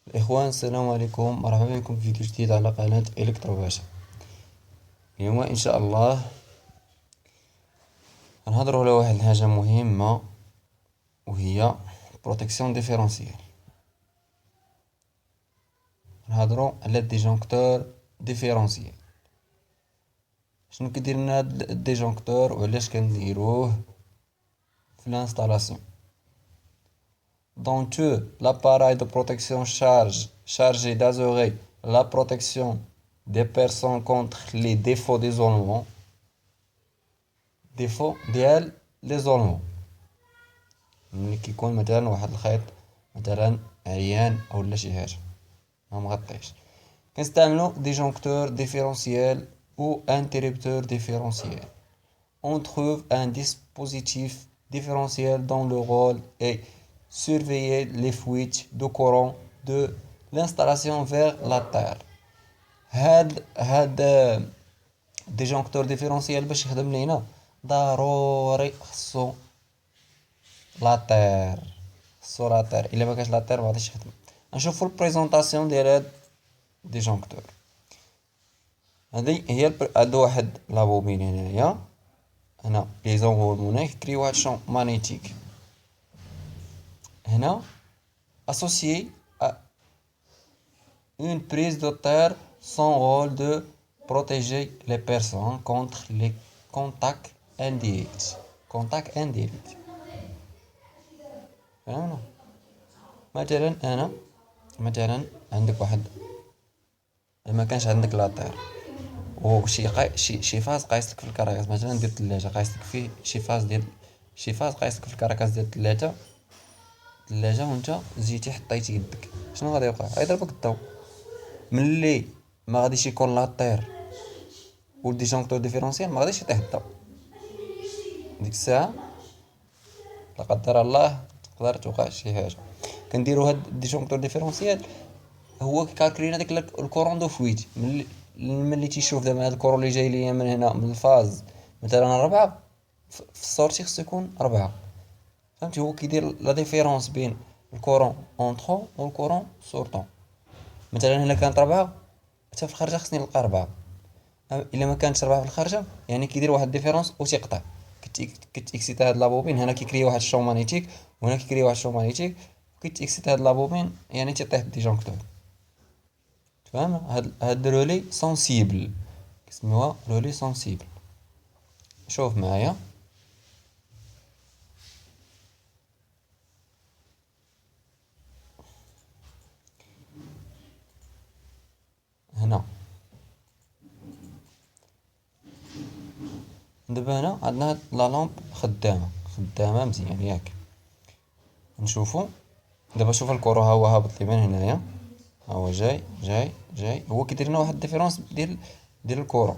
الإخوان، السلام عليكم، مرحبا بكم في فيديو جديد على قناة إلكترو باشا. اليوم إن شاء الله غنهضروا على واحد الحاجة مهمة، وهي بروتيكسيون ديفيرونسيال. غنهضروا على الديجونكتور ديفيرونسيال. شنو كيدير لنا هاد الديجونكتور وعلاش كنديروه في الانستالاسيون؟ Donc, l'appareil de protection chargé d'assurer la protection des personnes contre les défauts d'isolement. ديفو ديال ليزولمون، ملي كيكون مثلا واحد الخيط مثلا عيان اولا شي حاجه ما مغطيش، كنستعملو ديجونكتور ديفيرونسيال ou interrupteur différentiel. On trouve un dispositif différentiel dont le rôle est surveiller les fuites de courant de l'installation vers la terre. هاد ديجونكتور ديفيرونسيال باش يخدم لينا ضروري خصو لاتير الا ما كانش لاتير ما غاديش يخدم. نشوفوا البريزونطاسيون ديال هاد ديجونكتور. هادي هي هادو واحد لابوبين هنايا، هنا لي زونغولمون كيكريو واحد الشون مانيتيك هنا associé à une prise de terre. Son rôle de protéger les personnes contre les contacts indirects. Contact indirect. فهمنا؟ مثلا عندك واحد، ما كانش عندك لاطير شي فاز قايس لك في الكراكاس مثلا ديال الثلاجه، قايس لك فيه شي فاز قايس لك في الكراكاس ديال الثلاجه وانت جيتي حطيتي يدك، شنو غادي يوقع؟ غيضربك الضوء. ملي ما غاديش يكون لاطير والديجونكتور ديفيرونسيال ما غاديش يطيح الضوء، ديك الساعه لا قدر الله تقدر توقع شي حاجه. كنديرو هاد الديجونكتور ديفيرونسيال هو كيكالكولي لنا داك الكورون دو فويت. ملي تيشوف دابا هاد الكورون اللي جاي ليا من هنا من الفاز مثلا 4 في السورتي خصو يكون 4. فهمتي؟ هو كيدير لا ديفيرونس بين الكورون اونطرون والكورون سورطون. مثلا هنا كانت 4 حتى في الخارجه خصني نلقى 4. الا ما كانتش 4 في الخارجه يعني كيدير واحد ديفيرونس وتيقطع. كتاكسيتا هاد لابوبين هنا كيكري واحد الشون مانيتيك وهنا كيكري واحد الشون مانيتيك وكيتاكسيتا هاد لابوبين يعني تيطيح الديجونكتور. تفهم؟ هاد رولي سونسيبل كيسميوها رولي سونسيبل. شوف معايا هنا، دابا هنا عندنا لا لامب خدامه مزيان ياك. نشوفو دابا شوف الكورو ها هو هابط لي من هنايا، ها هو جاي هو كيدير لنا واحد ديفيرونس ديال الكورو.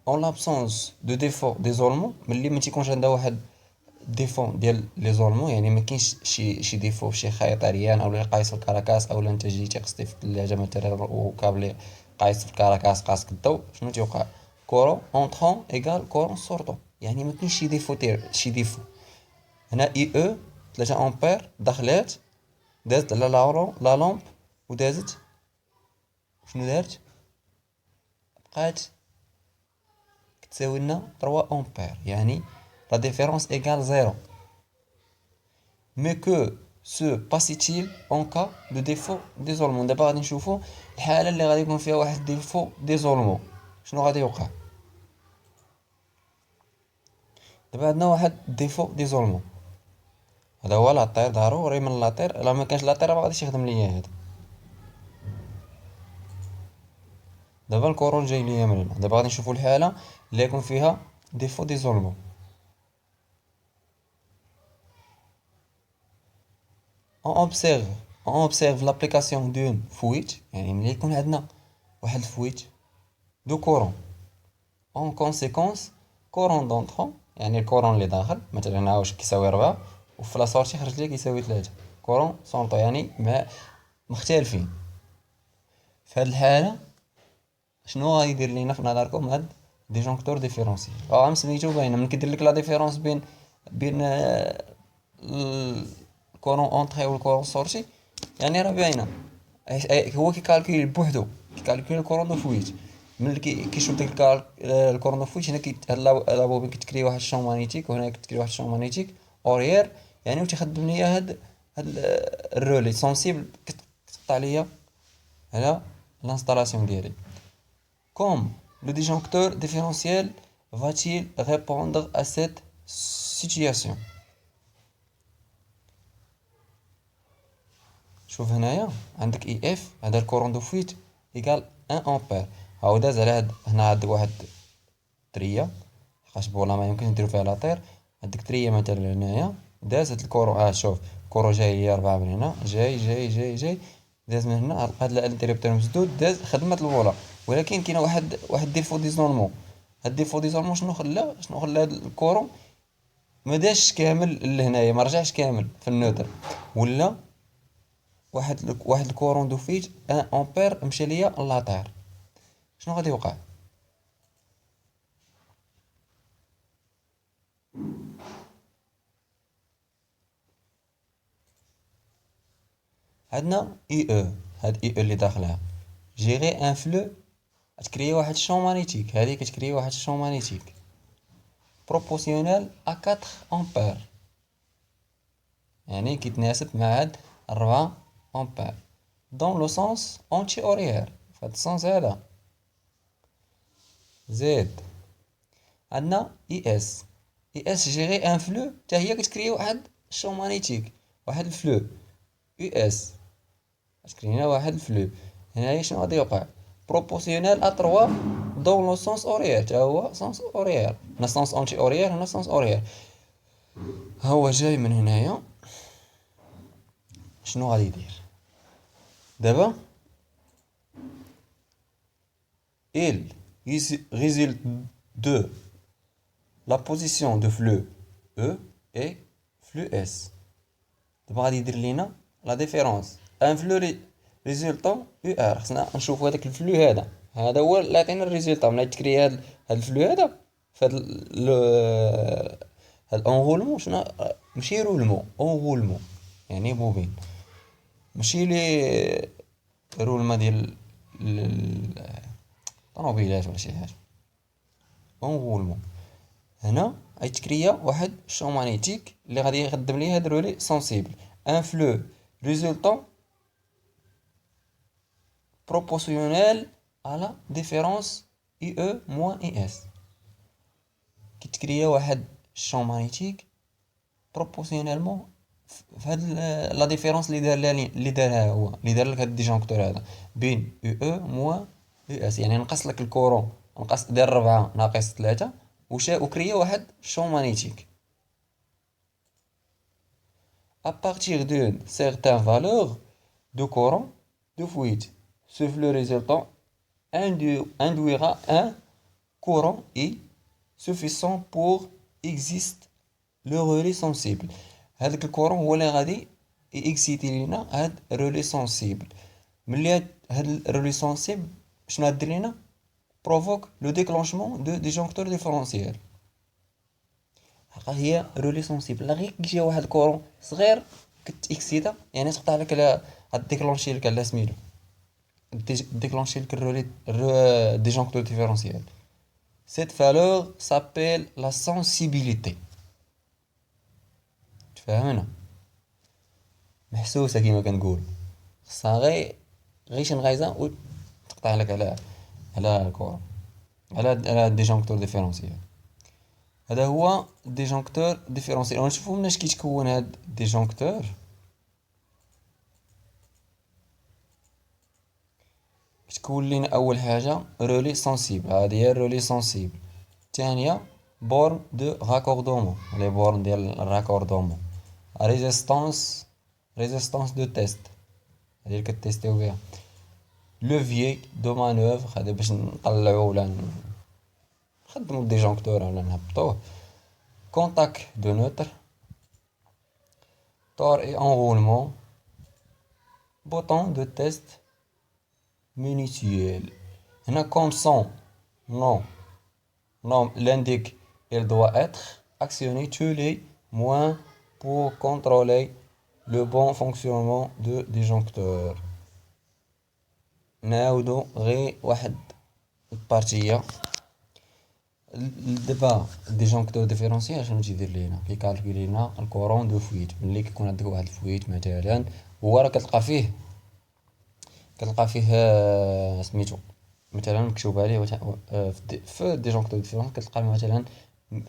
اون لابسونس دو ديفو ديزولمون، ملي ما تيكونش عندها واحد ديفو ديال ليزولمون، يعني ما كاينش شي ديفو في شي خيط عريان اولا قايس في الكراكاس اولا انت جيتي قصتي في الثلاجه مثلا وكابلي قايس في الكراكاس قاسك الضوء، شنو تيوقع؟ كورون اونطرون ايكال كورون سورطون، يعني ما كاينش شي ديفو. هنا اي او 3 امبير دخلات دازت على لا لامب ودازت، شنو دارت؟ بقات كتساوي لنا 3 امبير، يعني لا ديفيرونس ايكال زيرو. mais que se passe-t-il en cas de défaut d'isolement؟ دابا غادي نشوفو الحاله اللي غادي يكون فيها واحد ديفو ديزولمون شنو غادي يوقع. دابا عندنا واحد ديفو ديزولمون، هذا هو لاطير ضروري من لاطير، الا ما كانش لاطير ما غاديش يخدم ليا هذا. دابا الكورون جاي ليا من هنا، دابا غادي نشوفو الحاله اللي يكون فيها ديفو ديزولمون. on observe l'application d'une fuite، يعني ملي يكون عندنا واحد الفويت دو كورون اون كونسيكونس كورون دونطخون، يعني الكورون اللي داخل مثلا هنا واش كيساوي 4 وفي لا سورتي خرج لي كيساوي 3 كورون سونطو، يعني مختلفين. في هاد الحاله شنو غايدير لينا في نظركم هاد ديجونكتور ديفيرونسيال؟ سميتو باينه، من كيدير لك لا ديفيرونس بين الكورون اونطري والكورون سورتي، يعني راه باينه. هو كيكالكولي بوحدو، كيكالكولي الكورون دو فويت. ملي كيشوف داك الكورون دو فويت، هنا هاد لابوبين كتكري واحد الشون مانيتيك، وهنا كتكري واحد الشون مانيتيك اوريير، يعني وتيخدم ليا هاد الرولي سونسيبل، كتقطع ليا على l'installation ديالي. Comme le disjoncteur différentiel va-t-il répondre à cette situation؟ شوف هنايا عندك اي اف، هذا الكورون دو فويت ايكال 1 امبير. هاو داز على هنا عندك واحد تريه، حقاش بولا ما يمكنش نديرو فيها لاطير. عندك تريه مثلا هنايا، داز هاد الكورون، شوف الكورون جاي ليا 4 من هنا، جاي داز من هنا، هاد الانتريبتور مسدود، داز خدمت الفولا. ولكن كاين واحد ديفو ديزولمون. هاد ديفو ديزولمون شنو خلى هاد الكورون ما داش كامل لهنايا، ما رجعش كامل في النوتر، ولا واحد الكورون دو فيت 1 امبير مشى ليا لاطير. شنو غادي يوقع؟ عندنا اي او، هاد اي او اللي داخلها جيري ان فلو، تكري واحد الشون مانيتيك، هذه كتكري واحد الشون مانيتيك بروبورسيونيل ا 4 امبير، يعني كيتناسب مع هاد 4 امبير دون لو سونس اونتي اوريير، فهاد السونس هذا. زيد عندنا اي اس جيري ان فلو، حتى هي كتكري واحد الشون مانيتيك، واحد الفلو اي اس، كتكري هنا واحد الفلو. هنايا شنو غادي يوقع؟ بروبورسيونيل ا 3 دون لو سونس اوريير، حتى هو سونس اوريير، هنا سونس اونتي اوريير، هنا سونس اوريير. ها هو جاي من هنايا. شنو غادي يدير دابا؟ il résulte de la position de flux E et flux S. دابا غادي يدير لينا لا ديفيرونس ان فلو ريزولطون يو ار. خصنا نشوفو هذاك الفلو هذا هو اللي عطينا الريزولطا. ملي تكري هاد الفلو هذا فهاد هاد اونغولمون، شنو ماشي رولمون، اونغولمون يعني بوبين، ماشي لي رولما ديال الطوموبيلات ولا شي حاجه، اونغولمون. هنا غيتكريا واحد الشون مانيتيك اللي غادي يخدم لي هاد الرولي سونسيبل، ان فلو ريزولطون proportionnel à la différence IE moins IS. كيتكريا واحد الشون مانيتيك بروبورسيونيلمون في هاد لا ديفيرونس اللي دارها هو، اللي دار لك هاد الديجونكتور هذا بين او موان او اس، يعني نقص لك الكورون، نقص دار 4 ناقص 3 وكريا واحد الشون مانيتيك à partir d'une certaine valeur de courant de fuite. Ce flux résultant induira un courant I suffisant pour existe le relais sensible. هذاك الكورون هو اللي غادي اكسيتي لينا هاد الرولي سونسيبل. ملي هاد الرولي سونسيبل شنو غادير لينا؟ بروفوك لو ديكلونشمون دو ديجونكتور ديفرونسييل. حقا هي رولي سونسيبل، لا غير كيجي واحد الكورون صغير كتاكسيتا، يعني تقطع لك على ديكلونشي لك على سميتو، déclencher le disjoncteur différentiel. Cette valeur s'appelle la sensibilité. تفهمنا؟ محسوسة كيما كنقول، خصها غير شي نغايزة وتقطع لك على الكورة، على الديجونكتور ديفيرونسيال. هذا هو الديجونكتور ديفيرونسيال. ونشوفو مناش كيتكون هاد الديجونكتور. كتكون لينا اول حاجه رولي سونسيبل، هذه هي الرولي سونسيبل. الثانيه بورن دو راكوردومون، لي بورن ديال الراكوردومون. ريزيستانس دو تيست، هذه اللي كتيستيو بها. لوفيي دو مانوفر، هذا باش نطلعو ولا نخدمو الديجونكتور ولا نهبطوه. كونتاك دو نوتر، تور اي انغولمون، بوطون دو تيست minutiel. Hna comme son nom l'indique, il doit être actionné tous les moyens pour contrôler لو بون فونكسيونمون دو ديجونكتور. نعاودو غير واحد البارتية. دابا ديجونكتور ديفيرونسيال شنو تيدير لينا؟ كيكالكولي لينا الكورون دو فويت. ملي كيكون عندك واحد الفويت مثلا، هو راه كتلقى فيه سميتو مثلا مكتوب عليه في ديجونكتور ديفيرونسيال كتلقى مثلا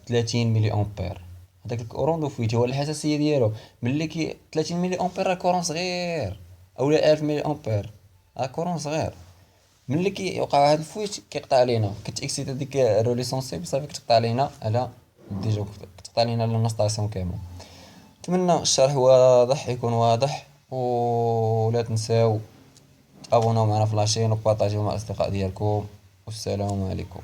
30 ملي امبير. هذاك الكورون دو فويت هو الحساسيه ديالو. ملي 30 ملي امبير راه كورون صغير، اولا 1000 ملي امبير راه كورون صغير. ملي كيوقع واحد الفويت كيقطع علينا، كتاكسيتا ديك الرولي سونسيبل صافي كتقطع علينا على ديجا، كتقطع علينا على الانستالاسيون كامله. نتمنى الشرح واضح، يكون واضح، ولا تنساو تابوناو معنا في لاشين وبارطاجيو مع الاصدقاء ديالكم. والسلام عليكم.